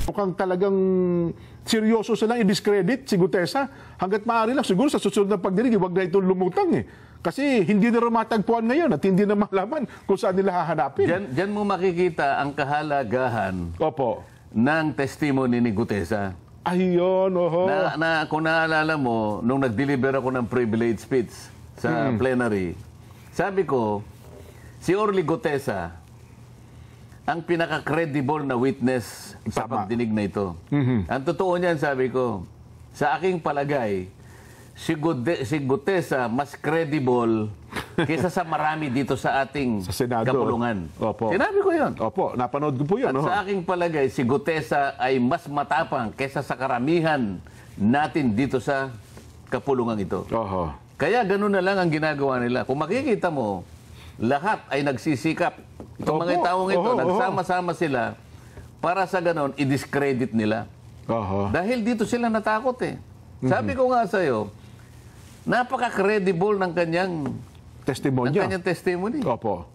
Mukhang talagang seryoso silang i-discredit si Gutesa. Hanggat maaari lang, siguro sa susunod na pagdinig, huwag na itong lumutang eh. Kasi hindi na rin matagpuan ngayon at hindi na malaman kung saan nila hahanapin. Diyan mo makikita ang kahalagahan ng testimony ni Gutesa. Ayun, oho. Kung naalala mo, nung nag-deliver ako ng privilege speech sa plenary, sabi ko, si Orly Gutesa, ang pinaka-credible na witness sa pagdinig na ito. Ang totoo niyan, sabi ko, sa aking palagay, si Gutesa mas credible kaysa sa marami dito sa ating kapulungan. Opo. Sinabi ko yun. Opo, napanood ko po yun. At sa aking palagay, si Gutesa ay mas matapang kaysa sa karamihan natin dito sa kapulungan ito. Oho. Kaya ganun na lang ang ginagawa nila. Kung makikita mo, lahat ay nagsisikap. Itong mga taong ito, nagsama-sama sila para sa ganon, i-discredit nila. Dahil dito sila natakot eh. Sabi ko nga sa'yo, napaka-credible ng kanyang testimony. Opo.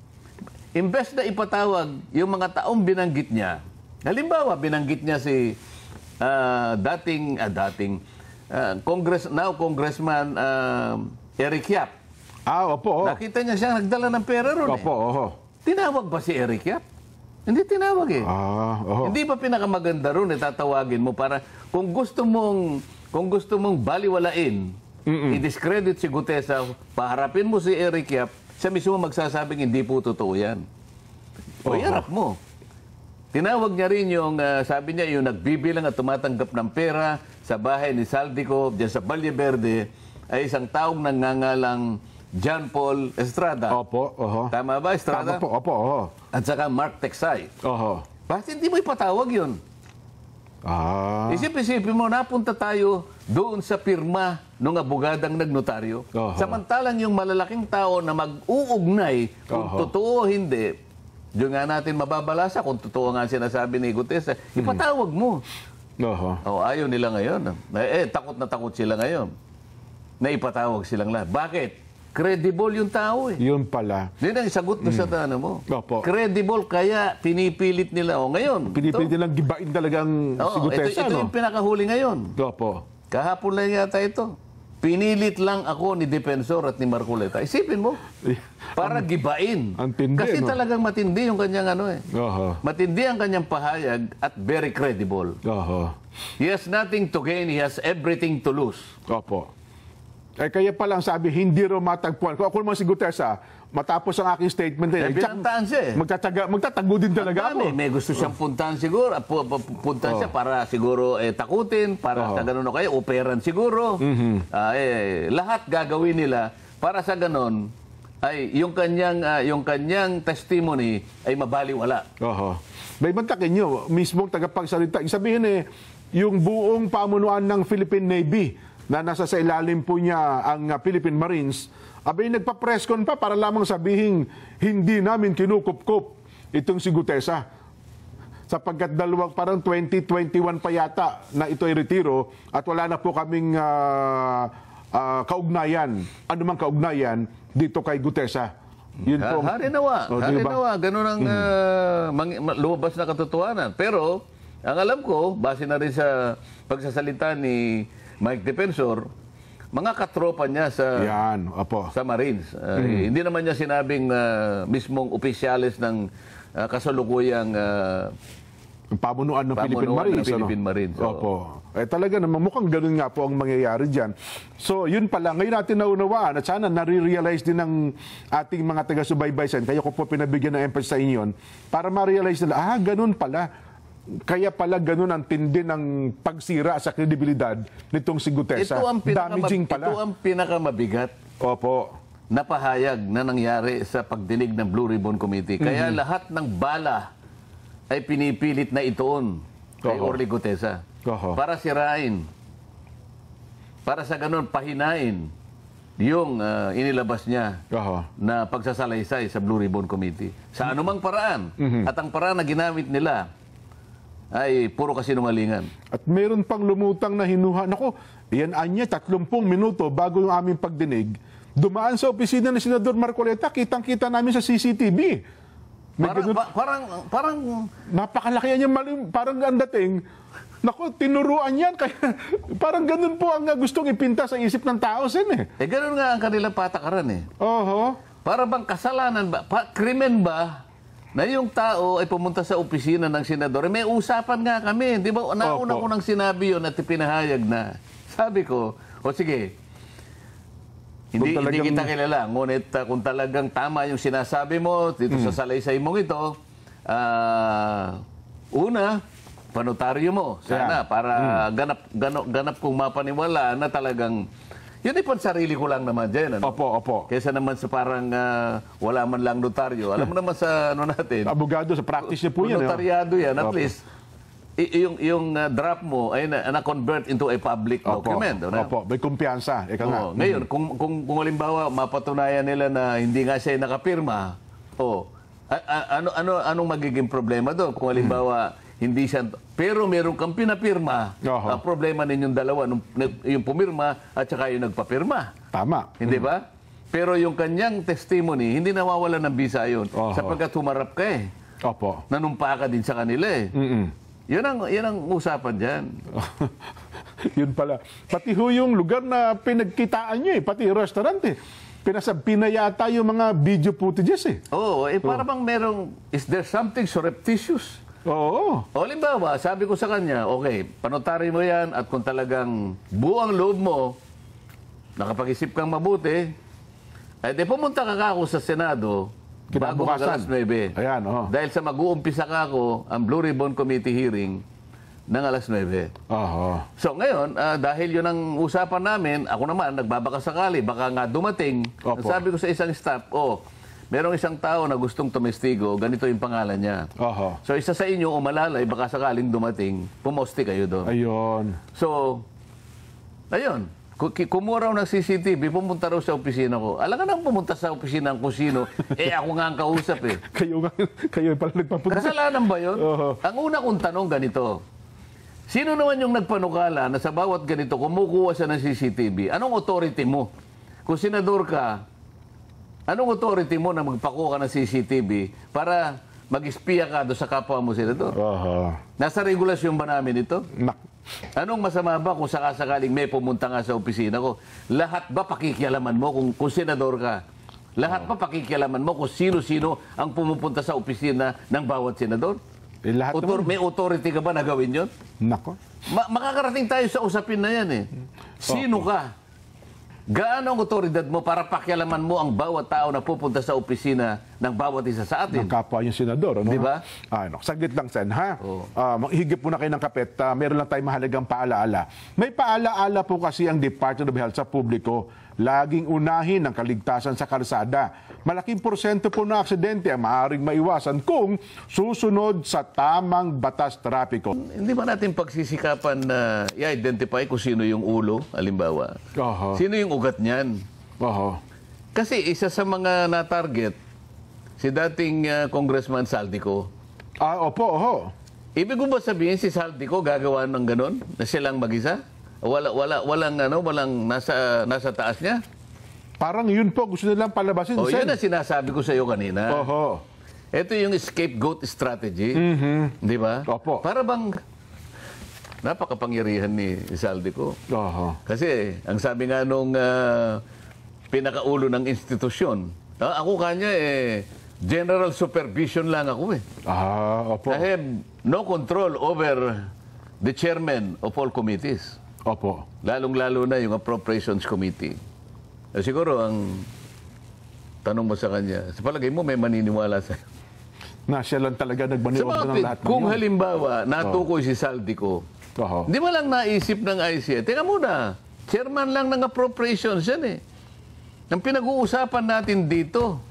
Imbes na ipatawag yung mga taong binanggit niya, halimbawa, binanggit niya si Congressman Eric Yap. Opo. Nakita niya siya nagdala ng pera ron. Opo, Tinawag ba si Eric Yap? Hindi tinawag eh. Hindi ba pinakamaganda ron tatawagin mo para kung gusto mong baliwalain, i-discredit si Gutesa, paharapin mo si Eric Yap, siya mismo magsasabing hindi po totoo yan. O iharap mo. Tinawag niya rin yung, sabi niya, yung nagbibilang at tumatanggap ng pera sa bahay ni Saldico, dyan sa Valle Verde, ay isang taong nangangalang John Paul Estrada. Opo. Tama ba, Estrada? Tama po, opo. At saka Mark Texay. Bakit hindi mo ipatawag yun? Isip-isipin mo, napunta tayo doon sa pirma ng abogadang nagnotaryo. Samantalang yung malalaking tao na mag-uugnay kung totoo o hindi, doon nga natin mababalasa kung totoo nga sinasabi ni Gutesa, ipatawag mo. Ayaw nila ngayon. Takot na takot sila ngayon na ipatawag silang lahat. Bakit? Credible yung tao eh. Yun pala. Yun ang isagot mo sa tanong mo. Opo. Credible, kaya pinipilit nila. Ngayon. Pinipilit nilang gibain talagang si Gutesa, ito yung pinakahuli ngayon. Opo. Kahapon lang yata ito. Pinilit lang ako ni Defensor at ni Marcoleta. Isipin mo, para gibain. Kasi talagang matindi yung kanyang matindi ang kanyang pahayag at very credible. He has nothing to gain, he has everything to lose. Opo. Kaya palang sabi, hindi rin matagpuan. Kung ako naman si Gutesa, matapos ang aking statement binantaan siya eh. Magtatago din talaga ako. May gusto siyang puntahan siguro. Puntahan siya para siguro takutin, para sa ganun o kaya, operan siguro. Lahat gagawin nila para sa ganun ay yung kanyang testimony ay mabaliwala. May mantakin nyo, mismong tagapagsalita. Sabihin yung buong pamunuan ng Philippine Navy na nasa sa ilalim po niya ang Philippine Marines, abay nagpa-press con pa para lamang sabihin hindi namin kinukupkup itong si Gutesa. Sapagkat parang 2021 pa yata na ito ay retiro at wala na po kaming kaugnayan, anumang kaugnayan dito kay Gutesa. Yun po. Harinawa. Ganun ang lumabas na katotohanan. Pero, ang alam ko, base na rin sa pagsasalita ni Mike Defensor, mga katropa niya sa Marines. Hindi naman niya sinabing mismong opisyalis ng kasalukuyang pamunuan ng Philippine Marines. Opo. Talaga naman, mukhang ganun nga po ang mangyayari dyan. So, yun pala. Ngayon natin naunawaan at sana nare-realize din ng ating mga taga-subaybaysan. Kaya ko po pinabigyan ng emphasis sa inyo para ma-realize nila, ganun pala. Kaya pala ganun ang tindi ng pagsira sa kredibilidad nitong si Gutesa. Damaging pala. Ito ang pinakamabigat. Opo. Na pahayag na nangyari sa pagdinig ng Blue Ribbon Committee. Kaya lahat ng bala ay pinipilit na ituon kay Orly Gutesa. Para sirain. Para sa ganun, pahinain yung inilabas niya na pagsasalaysay sa Blue Ribbon Committee. Sa anumang paraan. At ang paraan na ginamit nila ay puro kasinungalingan. At meron pang lumutang na hinuha. Naku, yan anya, 30 minuto bago yung aming pagdinig, dumaan sa opisina ni Senador Marcoleta, kitang-kita namin sa CCTV. Parang napakalaki niya, parang ang dating, naku, tinuruan yan. Kaya, parang ganun po ang gustong ipinta sa isip ng tao, Sen, eh. Ganun nga ang kanilang patakaran, eh. Oho. Para bang kasalanan ba, krimen ba, na yung tao ay pumunta sa opisina ng senador? May usapan nga kami. Di ba? Nauna ko nang sinabi yun at ipinahayag na. Sabi ko, o sige, hindi kita kilala. Ngunit kung talagang tama yung sinasabi mo dito sa salaysay mong ito, una, panotaryo mo. Sana, para ganap kong mapaniwala na talagang yun ipon sarili ko lang naman dyan. Ano? Opo. Kesa naman sa parang wala man lang notaryo. Alam mo naman sa natin. Abogado, sa practice niya po yan. Notaryado yan. At least, yung draft mo ay na-convert into a public document. Opo, may kumpiyansa. Ngayon, kung halimbawa mapatunayan nila na hindi nga siya nakapirma, anong magiging problema doon? Kung halimbawa, hindi siya, pero meron kang pinapirma, ang problema ninyong dalawa, yung pumirma at saka yung nagpapirma. Tama. Hindi ba? Pero yung kanyang testimony, hindi nawawala ng bisa yun. Sapagkat humarap ka eh. Opo. Nanumpa ka din sa kanila eh. Yun ang usapan dyan. Yun pala. Pati ho yung lugar na pinagkitaan nyo eh, pati yung restaurant eh. Pinayata yung mga video footages eh. Para bang merong, is there something surreptitious? Oo. O halimbawa, sabi ko sa kanya, okay, panotary mo yan at kung talagang buong loob mo, nakapag-isip kang mabuti, di pumunta ka ako sa Senado bago mag-alas 9. Ayan, Dahil sa mag-uumpisa ka ako ang Blue Ribbon Committee hearing ng alas 9. So ngayon, dahil yun ang usapan namin, ako naman, nagbabaka sakali, baka nga dumating, sabi ko sa isang staff, merong isang tao na gustong tumestigo, ganito yung pangalan niya. So isa sa inyo umalalay, baka sakaling dumating, pumoste kayo doon. Ayun. So, ayun. Kumuha raw ng CCTV, pumunta raw sa opisina ko. Alam ka nang pumunta sa opisina ng kusino, ako nga ang kausap eh. Kayo pala nagpapunta. Kasalanan ba yun? Ang una kong tanong ganito, sino naman yung nagpanukala na sa bawat ganito kumukuha siya ng CCTV? Anong authority mo? Kung senador ka, anong authority mo na magpakuha ka ng CCTV para mag-espiya ka doon sa kapwa mo senador? Nasa regulasyon ba namin ito? Anong masama ba kung sakasakaling may pumunta nga sa opisina ko? Lahat ba pakikialaman mo kung senador ka? Lahat ba pakikialaman mo kung sino-sino ang pumupunta sa opisina ng bawat senador? May authority ka ba na gawin yun? Nako. Makakarating tayo sa usapin na yan eh. Sino ka? Gaano ang otoridad mo para pakialaman mo ang bawat tao na pupunta sa opisina ng bawat isa sa atin? Ng kapwa yung senador, ano? Di ba? Saglit lang, Sen, ha? Higip muna kayo ng kapet. Meron lang tayong mahalagang paalaala. May paalaala po kasi ang Department of Health sa publiko. Laging unahin ang kaligtasan sa kalsada. Malaking porsyento po ng aksidente ang maaaring maiwasan kung susunod sa tamang batas trapiko. Hindi ba natin pagsisikapan na i-identify kung sino yung ulo, halimbawa? Sino yung ugat niyan? Kasi isa sa mga na-target, si dating Congressman Saldico. Opo. Ibig ko ba sabihin si Saldico gagawa ng ganon? Na silang mag-isa? Walang nasa taas niya? Parang yun po, gusto nilang palabasin. Yun ang sinasabi ko sa iyo kanina. Ito yung scapegoat strategy. Di ba? Opo. Para bang napakapangyarihan ni Saldico. Kasi, ang sabi nga nung pinakaulo ng institusyon, ako kanya general supervision lang ako eh. Opo. I have no control over the chairman of all committees. Opo. Lalong-lalo na yung Appropriations Committee. Siguro ang tanong mo sa kanya, sa palagay mo may maniniwala sa'yo? Na siya lang talaga nagmaniwala ng lahat. Kung halimbawa, natukoy si Saldico, di ba lang naisip ng ICI? Teka muna, chairman lang ng Appropriations yan eh. Ang pinag-uusapan natin dito,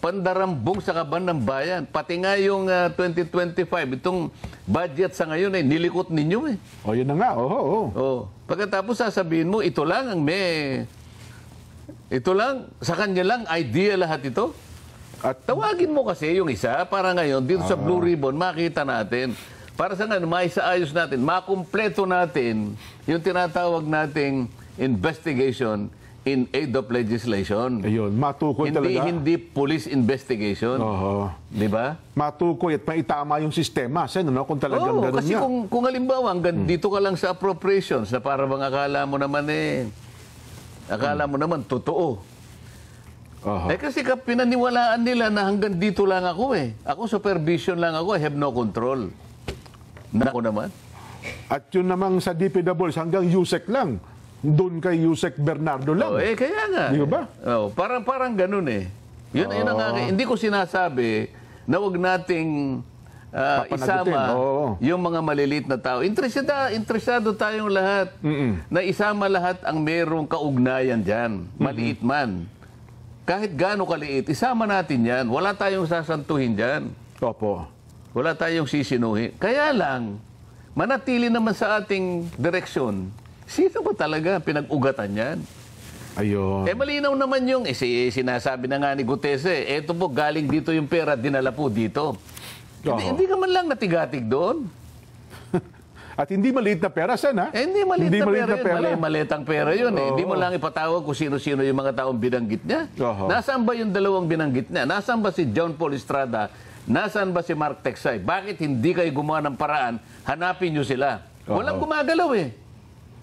pandarambong sa kaban ng bayan. Pati nga yung 2025, itong budget sa ngayon nilikot ninyo eh. Yun na nga. Pagkatapos sasabihin mo, ito lang sa kanya lang idea lahat ito. At tawagin mo kasi yung isa para ngayon dito sa Blue Ribbon makita natin. Para sa ngayon, maisaayos natin, makumpleto natin yung tinatawag nating investigation in aid of legislation. Ayun, matukoy talaga. Hindi police investigation. Di ba? Matukoy at maitama yung sistema, Sen, no? Kung talagang ganun kasi nga. kung halimbawa, hanggang dito ka lang sa appropriations, na para bang akala mo naman totoo. Kasi pinaniwalaan nila na hanggang dito lang ako eh. Ako supervision lang ako, I have no control. Nako naman. At yun namang sa DPWs hanggang USEC lang. Doon kay USEC Bernardo lang. Kaya nga. Di ba? Parang ganun eh. Yun ang hindi ko sinasabi na wag nating isama yung mga maliliit na tao. Interesado tayong lahat na isama lahat ang merong kaugnayan dyan. Maliit man. Kahit gaano kaliit, isama natin yan. Wala tayong sasantuhin dyan. Opo. Wala tayong sisinuhin. Kaya lang, manatili naman sa ating direksyon. Sino ba talaga pinag-ugatan yan? Ayun. Malinaw naman yung, sinasabi na nga ni Gutese, eto po, galing dito yung pera, dinala po dito. Hindi ka man lang natigatig doon. At hindi maliit na pera, Sen, ha? Hindi maliit na pera. Malitang pera yun. Hindi mo lang ipatawag kung sino-sino yung mga taong binanggit niya. Nasaan ba yung dalawang binanggit niya? Nasaan ba si John Paul Estrada? Nasaan ba si Mark Texay? Bakit hindi kayo gumawa ng paraan? Hanapin nyo sila. Walang gumagalaw eh.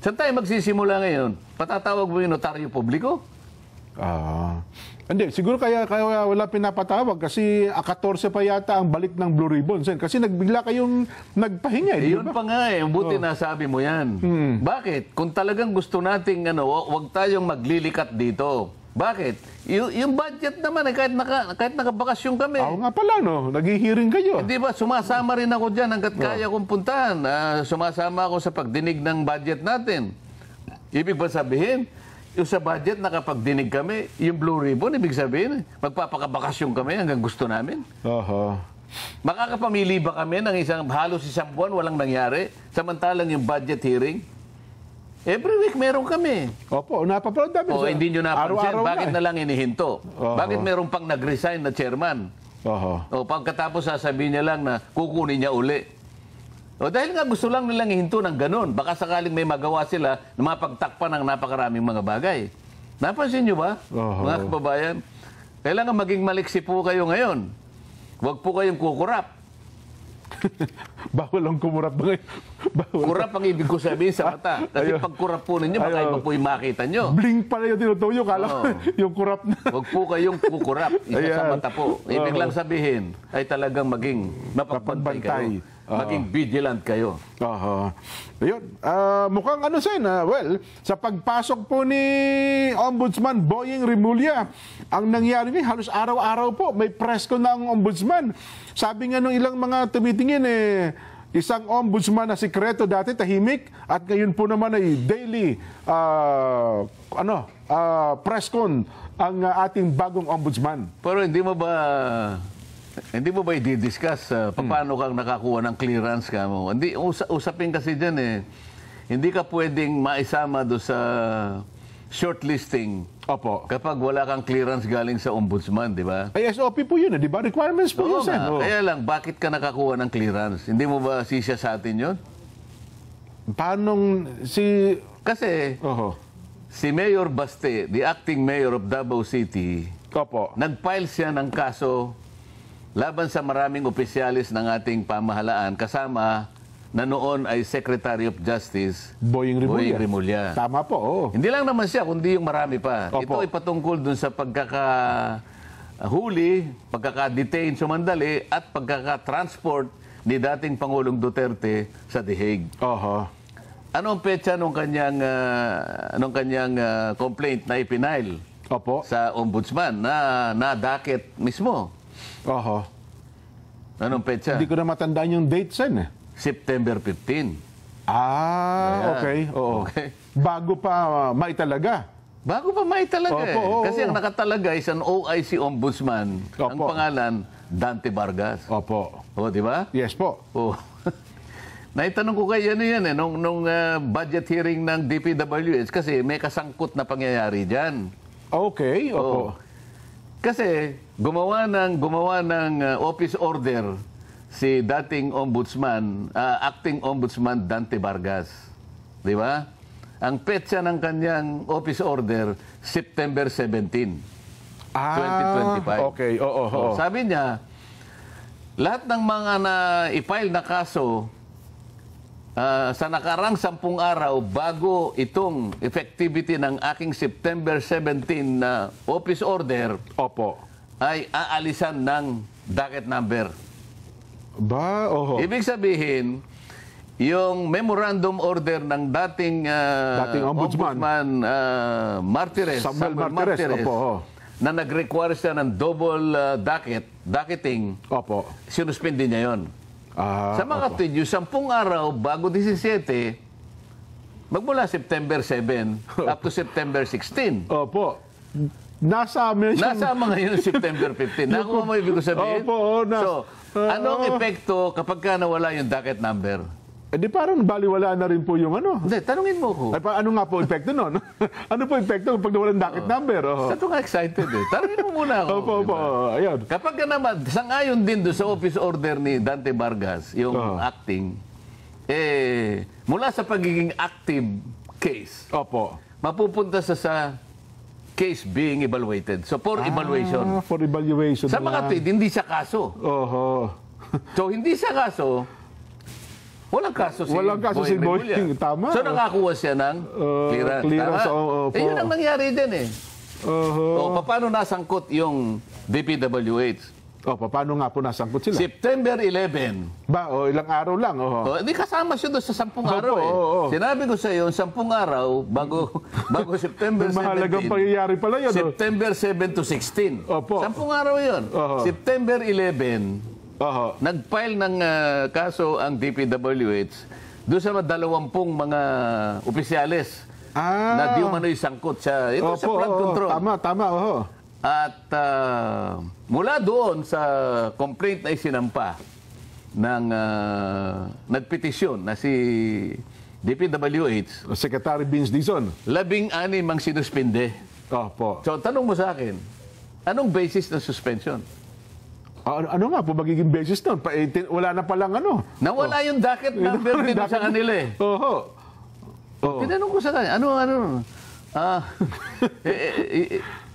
Saan tayo magsisimula ngayon? Patatawag mo yung notaryo publiko? Hindi, siguro kaya wala pinapatawag kasi 14 pa yata ang balik ng Blue Ribbon, Sen. Kasi nagbigla kayong nagpahinga. Yun pa nga eh. Buti nasabi mo yan. Bakit? Kung talagang gusto nating wag tayong maglilikat dito. Bakit? Yung budget naman, kahit nakabakasyon kami. Nga pala, no? Naghihiring kayo. Hindi ba? Sumasama rin ako dyan hanggat kaya kong puntahan. Sumasama ako sa pagdinig ng budget natin. Ibig ba sabihin, yung sa budget na kapag dinig kami, yung Blue Ribbon, ibig sabihin, magpapakabakasyon kami hanggang gusto namin. Makakapamili ba kami ng halos isang buwan, walang nangyari, samantalang yung budget hearing? Every week meron kami. Opo, napapanood namin. Hindi nyo napansin. Bakit na lang inihinto? Bakit meron pang nag-resign na chairman? Pagkatapos sasabihin niya lang na kukunin niya uli. Dahil nga gusto lang nilang ihinto ng ganun. Baka sakaling may magawa sila na mapagtakpan ng napakaraming mga bagay. Napansin nyo ba, mga kababayan? Kailangan maging maliksi po kayo ngayon. Huwag po kayong kukurap. Bawal ang kumurap ba ngayon? Kurap ang ibig ko sabihin sa mata. Kasi pag kurap po ninyo, baka iba po yung makita nyo. Blink pala yung tinutuyo. Kala ko yung kurap na. Huwag po kayong kukurap. Isa sa mata po. Ibig lang sabihin ay talagang maging mapagbantay kayo. Maging vigilant kayo. Ayun. Mukhang Sen, well, sa pagpasok po ni Ombudsman Boying Rimulya, ang nangyari ngayon, halos araw-araw po, may press ko na ang Ombudsman. Sabi nga nung ilang mga tumitingin, isang Ombudsman na sikreto dati, tahimik, at ngayon po naman ay daily press con ang ating bagong Ombudsman. Pero hindi mo ba i-discuss paano kang nakakuha ng clearance ka mo? Hindi, usapin kasi dyan eh. Hindi ka pwedeng maisama do sa shortlisting. Kapag wala kang clearance galing sa ombudsman, di ba? Ay, SOP po yun, di ba? Requirements po yun, Sen. Kaya lang, bakit ka nakakuha ng clearance? Hindi mo ba sisya sa atin yun? Paano Kasi, si Mayor Baste, the acting mayor of Davao City, nag-file siya ng kaso laban sa maraming opisyalis ng ating pamahalaan, kasama na noon ay Secretary of Justice Boying Rimulya. Tama po. Hindi lang naman siya, kundi yung marami pa. Ito ay patungkol dun sa pagkakahuli, pagkaka-detain sumandali, at pagkaka-transport ni dating Pangulong Duterte sa The Hague. Anong petsa nung kanyang complaint na ipinail sa ombudsman na nadakit mismo? Anong petsa? Hindi ko na matandaan yung date, Sen. September 15. Okay. Bago pa maitalaga. Bago pa maitalaga Kasi ang nakatalaga is an OIC ombudsman. Ang pangalan, Dante Vargas. Di ba? Yes po. Naitanong ko kayo yan nung budget hearing ng DPWH kasi may kasangkot na pangyayari dyan. Kasi gumawa ng office order si dating ombudsman, acting ombudsman Dante Vargas. Di ba? ang petsa ng kanyang office order, September 17, 2025. Okay, oo. So, sabi niya, lahat ng mga na-file na kaso sa nakarang 10 araw bago itong effectivity ng aking September 17 na office order, Opo. ay aalisan ng docket number. Ba, oho. Ibig sabihin, yung memorandum order ng dating ombudsman, Martires, Samuel Martires, opo. Na nag-require siya ng double docketing, Opo. sinuspindi niya yon. Sa mga tweet, yung 10 araw bago 17, magmula September 7 up to September 16. Opo. Nasama ngayon September 15. Nakuha mo ibig ko sabihin? Opo. So, anong epekto kapag ka nawala yung docket number? Di parang baliwala na rin po yung ano. Hindi, tanungin mo ko. Ano nga po epekto nun? Ano po epekto pag nawalan docket number? Ito nga excited eh. Tanungin mo muna ako. Opo. Diba? Ayun. Kapag ka naman, sangayon din doon sa office order ni Dante Vargas, yung acting, mula sa pagiging active case, Opo. mapupunta sa case being evaluated. So, for evaluation. For evaluation. Sa mga tweet, hindi siya kaso. Oho. So, hindi siya kaso, walang kaso si Boy Remulla. Tama. So, nakakuha siya ng clearance. Opo. Yun ang nangyari din eh. Oho. O, paano nasangkot yung DPWH? Opo, paano nga po nasangkot sila? September 11. Ba, ilang araw lang. Oho. Hindi kasama siya doon sa 10 araw eh. Sinabi ko sa iyo, 10 araw bago September 17. Mahalagang pangyayari pala yun. September 7 to 16. Opo. 10 araw yun. September 11, Oho. nag-file ng kaso ang DPWH doon sa 20 mga opisyales na di umano'y sangkot sa flood control. Tama. Oho. At mula doon sa complaint na isinampa ng nagpetisyon na si DPWH, Secretary Vince Dizon. 16 ang sinuspinde. Opo. So, tanong mo sa akin, anong basis ng suspension? Ano nga po magiging basis nun? Wala na palang ano. Nawala yung docket number dito sa kanila eh. Oho. Tinanong ko sa kanya, ano?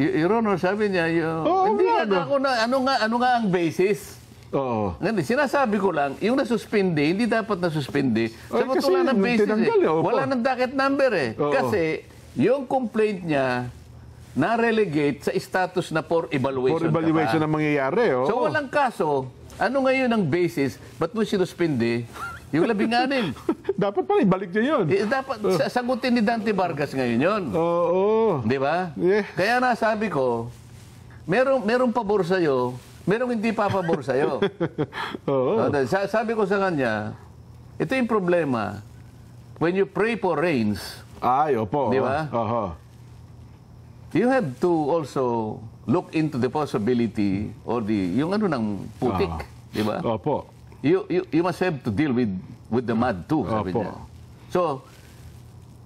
Your Honor, sabi niya, hindi nga ako na, ano nga ang basis? Oo. Sinasabi ko lang, yung nasuspindi, hindi dapat nasuspindi. Sabi kasi wala ng basis eh. opo. Wala ng docket number eh. Kasi yung complaint niya, na-relegate sa status na for evaluation. For evaluation na mangyayari. So walang kaso, ano ngayon ang basis? Ba't mo sinuspindi? Yung 16. Dapat pala ibalik niya yun. Dapat sagutin ni Dante Vargas ngayon yun. Oo. Di ba? Yeah. Kaya nasabi ko, merong pabor sa'yo, merong hindi pa pabor sa'yo. Oo. Sabi ko sa kanya, ito yung problema. When you pray for rains, Ay, opo. Di ba? Oho. You have to also look into the possibility or yung ano ng putik. Di ba? Opo. You must have to deal with the mud too, sabi Opo. niya. So,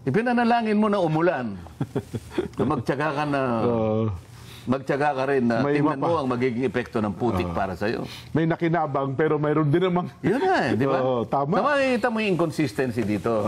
ipinanalangin mo na umulan. Magtyaga ka rin na tingnan mo ang magiging epekto ng putik para sa'yo. May nakinabang pero mayroon din namang... Yun na eh, di ba? Tama. Makikita mo yung inconsistency dito.